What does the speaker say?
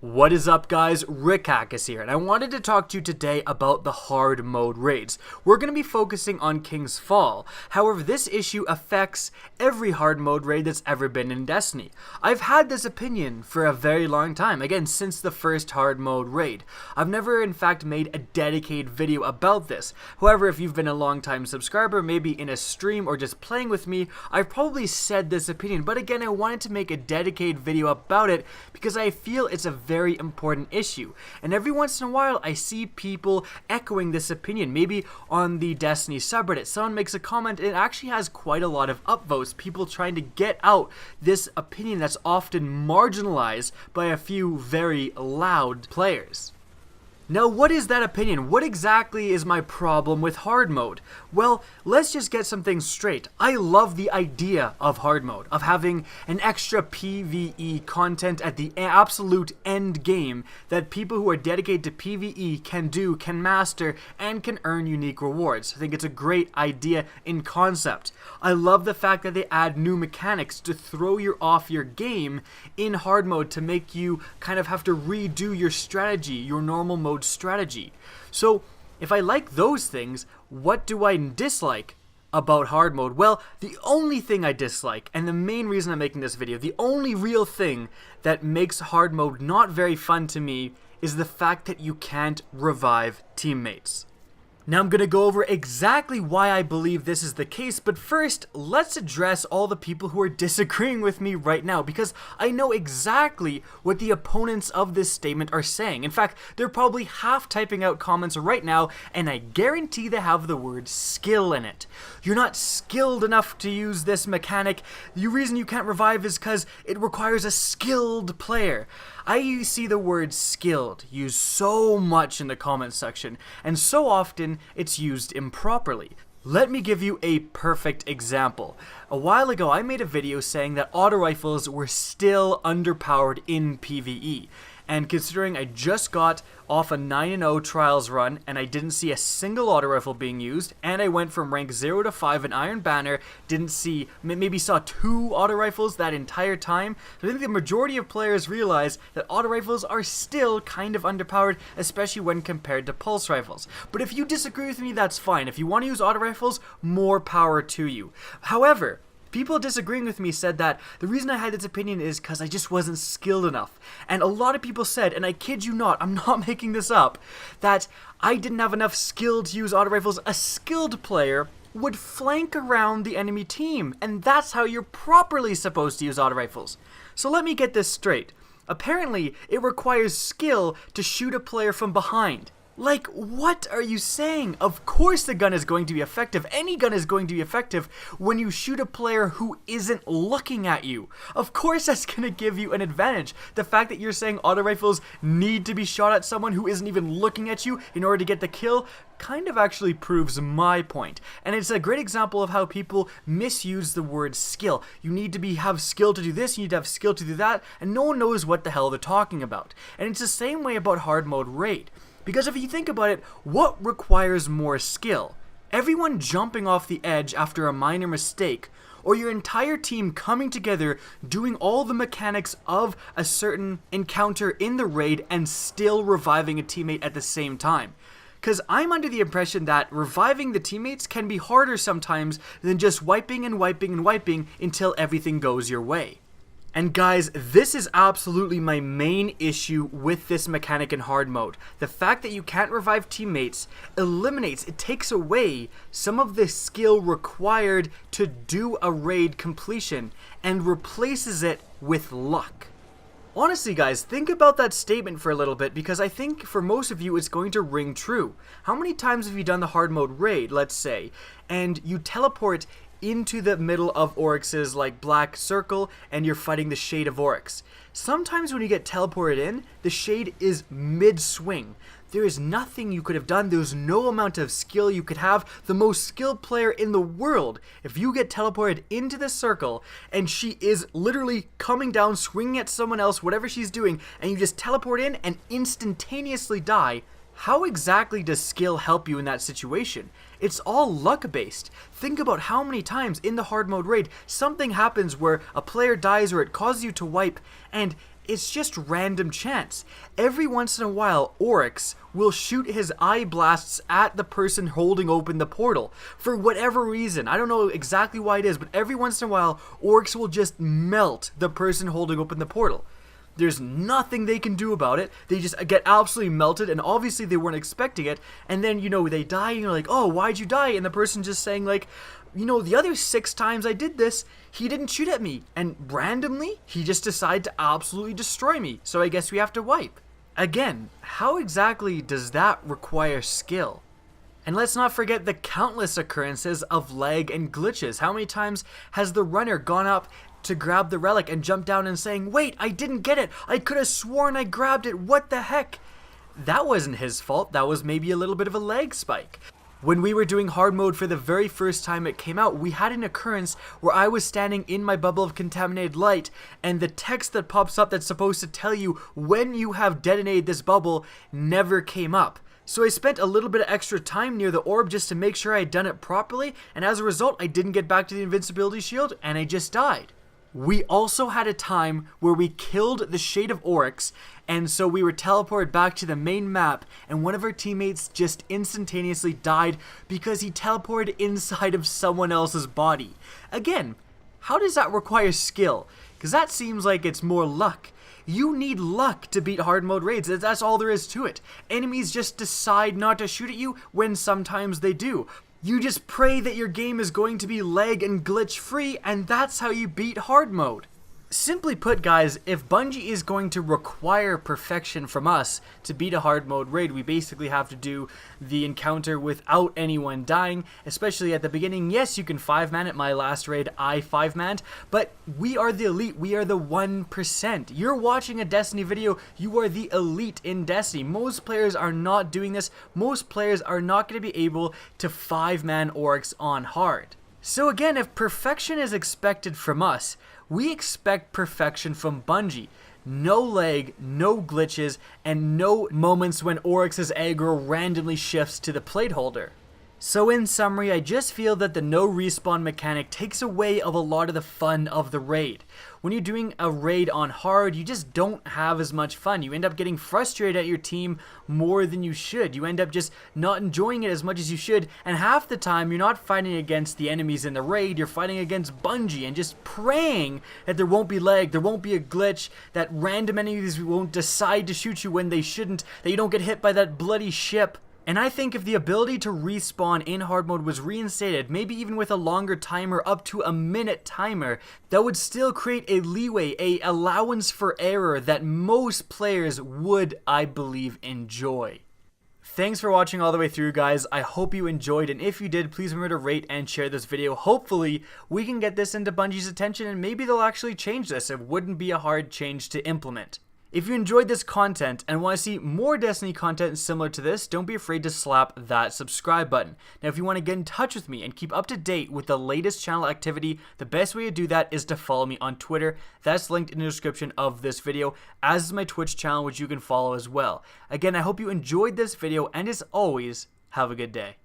What is up, guys? Rickackis here, and I wanted to talk to you today about the hard mode raids. We're going to be focusing on King's Fall. However, this issue affects every hard mode raid that's ever been in Destiny. I've had this opinion for a very long time, again, since the first hard mode raid. I've never, in fact, made a dedicated video about this. However, if you've been a long-time subscriber, maybe in a stream or just playing with me, I've probably said this opinion, but again, I wanted to make a dedicated video about it because I feel it's a very important issue, and every once in a while I see people echoing this opinion. Maybe on the Destiny subreddit someone makes a comment and it actually has quite a lot of upvotes, people trying to get out this opinion that's often marginalized by a few very loud players. Now, what is that opinion? What exactly is my problem with hard mode? Well, let's just get some things straight. I love the idea of hard mode, of having an extra PvE content at the absolute end game that people who are dedicated to PvE can do, can master, and can earn unique rewards. I think it's a great idea in concept. I love the fact that they add new mechanics to throw you off your game in hard mode to make you kind of have to redo your strategy, your normal mode strategy. So if I like those things, what do I dislike about hard mode? Well, the only thing I dislike, and the main reason I'm making this video, the only real thing that makes hard mode not very fun to me is the fact that you can't revive teammates. Now I'm going to go over exactly why I believe this is the case, but first, let's address all the people who are disagreeing with me right now, because I know exactly what the opponents of this statement are saying. In fact, they're probably half typing out comments right now, and I guarantee they have the word skill in it. You're not skilled enough to use this mechanic. The reason you can't revive is because it requires a skilled player. I see the word skilled used so much in the comments section, and so often it's used improperly. Let me give you a perfect example. A while ago, I made a video saying that auto rifles were still underpowered in PvE. And considering I just got off a 9-0 trials run and I didn't see a single auto rifle being used, and I went from rank 0 to 5 in Iron Banner, didn't see, maybe saw 2 auto rifles that entire time. So I think the majority of players realize that auto rifles are still kind of underpowered, especially when compared to pulse rifles. But if you disagree with me, that's fine. If you want to use auto rifles, more power to you. However, people disagreeing with me said that the reason I had this opinion is because I just wasn't skilled enough. And a lot of people said, and I kid you not, I'm not making this up, that I didn't have enough skill to use auto rifles. A skilled player would flank around the enemy team, and that's how you're properly supposed to use auto rifles. So let me get this straight. Apparently, it requires skill to shoot a player from behind. Like, what are you saying? Of course the gun is going to be effective. Any gun is going to be effective when you shoot a player who isn't looking at you. Of course that's going to give you an advantage. The fact that you're saying auto rifles need to be shot at someone who isn't even looking at you in order to get the kill kind of actually proves my point. And it's a great example of how people misuse the word skill. You need to have skill to do this, you need to have skill to do that, and no one knows what the hell they're talking about. And it's the same way about hard mode raid. Because if you think about it, what requires more skill? Everyone jumping off the edge after a minor mistake, or your entire team coming together doing all the mechanics of a certain encounter in the raid and still reviving a teammate at the same time? Because I'm under the impression that reviving the teammates can be harder sometimes than just wiping and wiping and wiping until everything goes your way. And guys, this is absolutely my main issue with this mechanic in hard mode. The fact that you can't revive teammates it takes away some of the skill required to do a raid completion and replaces it with luck. Honestly guys, think about that statement for a little bit, because I think for most of you it's going to ring true. How many times have you done the hard mode raid, let's say, and you teleport into the middle of Oryx's like black circle and you're fighting the Shade of Oryx? Sometimes when you get teleported in, the Shade is mid-swing. There is nothing you could have done. There's no amount of skill you could have. The most skilled player in the world, if you get teleported into the circle and she is literally coming down, swinging at someone else, whatever she's doing, and you just teleport in and instantaneously die, how exactly does skill help you in that situation? It's all luck based. Think about how many times in the hard mode raid something happens where a player dies or it causes you to wipe, and it's just random chance. Every once in a while, Oryx will shoot his eye blasts at the person holding open the portal. For whatever reason, I don't know exactly why it is, but every once in a while, Oryx will just melt the person holding open the portal. There's nothing they can do about it. They just get absolutely melted, and obviously they weren't expecting it. And then, they die, and you're like, oh, why'd you die? And the person just saying, like, the other 6 times I did this, he didn't shoot at me. And randomly, he just decided to absolutely destroy me. So I guess we have to wipe. Again, how exactly does that require skill? And let's not forget the countless occurrences of lag and glitches. How many times has the runner gone up to grab the relic and jump down and saying, wait, I didn't get it. I could have sworn I grabbed it. What the heck? That wasn't his fault. That was maybe a little bit of a lag spike. When we were doing hard mode for the very first time it came out, we had an occurrence where I was standing in my bubble of contaminated light, and the text that pops up that's supposed to tell you when you have detonated this bubble never came up. So I spent a little bit of extra time near the orb just to make sure I had done it properly, and as a result, I didn't get back to the invincibility shield, and I just died. We also had a time where we killed the Shade of Oryx, and so we were teleported back to the main map, and one of our teammates just instantaneously died because he teleported inside of someone else's body. Again, how does that require skill? Because that seems like it's more luck. You need luck to beat hard mode raids. That's all there is to it. Enemies just decide not to shoot at you when sometimes they do. You just pray that your game is going to be lag and glitch free, and that's how you beat hard mode. Simply put, guys, if Bungie is going to require perfection from us to beat a hard mode raid, we basically have to do the encounter without anyone dying, especially at the beginning. Yes, you can 5-man it. My last raid, I 5-manned, but we are the elite. We are the 1%. You're watching a Destiny video. You are the elite in Destiny. Most players are not doing this. Most players are not going to be able to 5-man Oryx on hard. So again, if perfection is expected from us, we expect perfection from Bungie. No lag, no glitches, and no moments when Oryx's aggro randomly shifts to the plate holder. So in summary, I just feel that the no respawn mechanic takes away of a lot of the fun of the raid. When you're doing a raid on hard, you just don't have as much fun. You end up getting frustrated at your team more than you should. You end up just not enjoying it as much as you should, and half the time you're not fighting against the enemies in the raid, you're fighting against Bungie and just praying that there won't be lag, there won't be a glitch, that random enemies won't decide to shoot you when they shouldn't, that you don't get hit by that bloody ship. And I think if the ability to respawn in hard mode was reinstated, maybe even with a longer timer, up to a minute timer, that would still create a leeway, a allowance for error that most players would, I believe, enjoy. Thanks for watching all the way through, guys. I hope you enjoyed, and if you did, please remember to rate and share this video. Hopefully, we can get this into Bungie's attention, and maybe they'll actually change this. It wouldn't be a hard change to implement. If you enjoyed this content and want to see more Destiny content similar to this, don't be afraid to slap that subscribe button. Now, if you want to get in touch with me and keep up to date with the latest channel activity, the best way to do that is to follow me on Twitter. That's linked in the description of this video, as is my Twitch channel, which you can follow as well. Again, I hope you enjoyed this video, and as always, have a good day.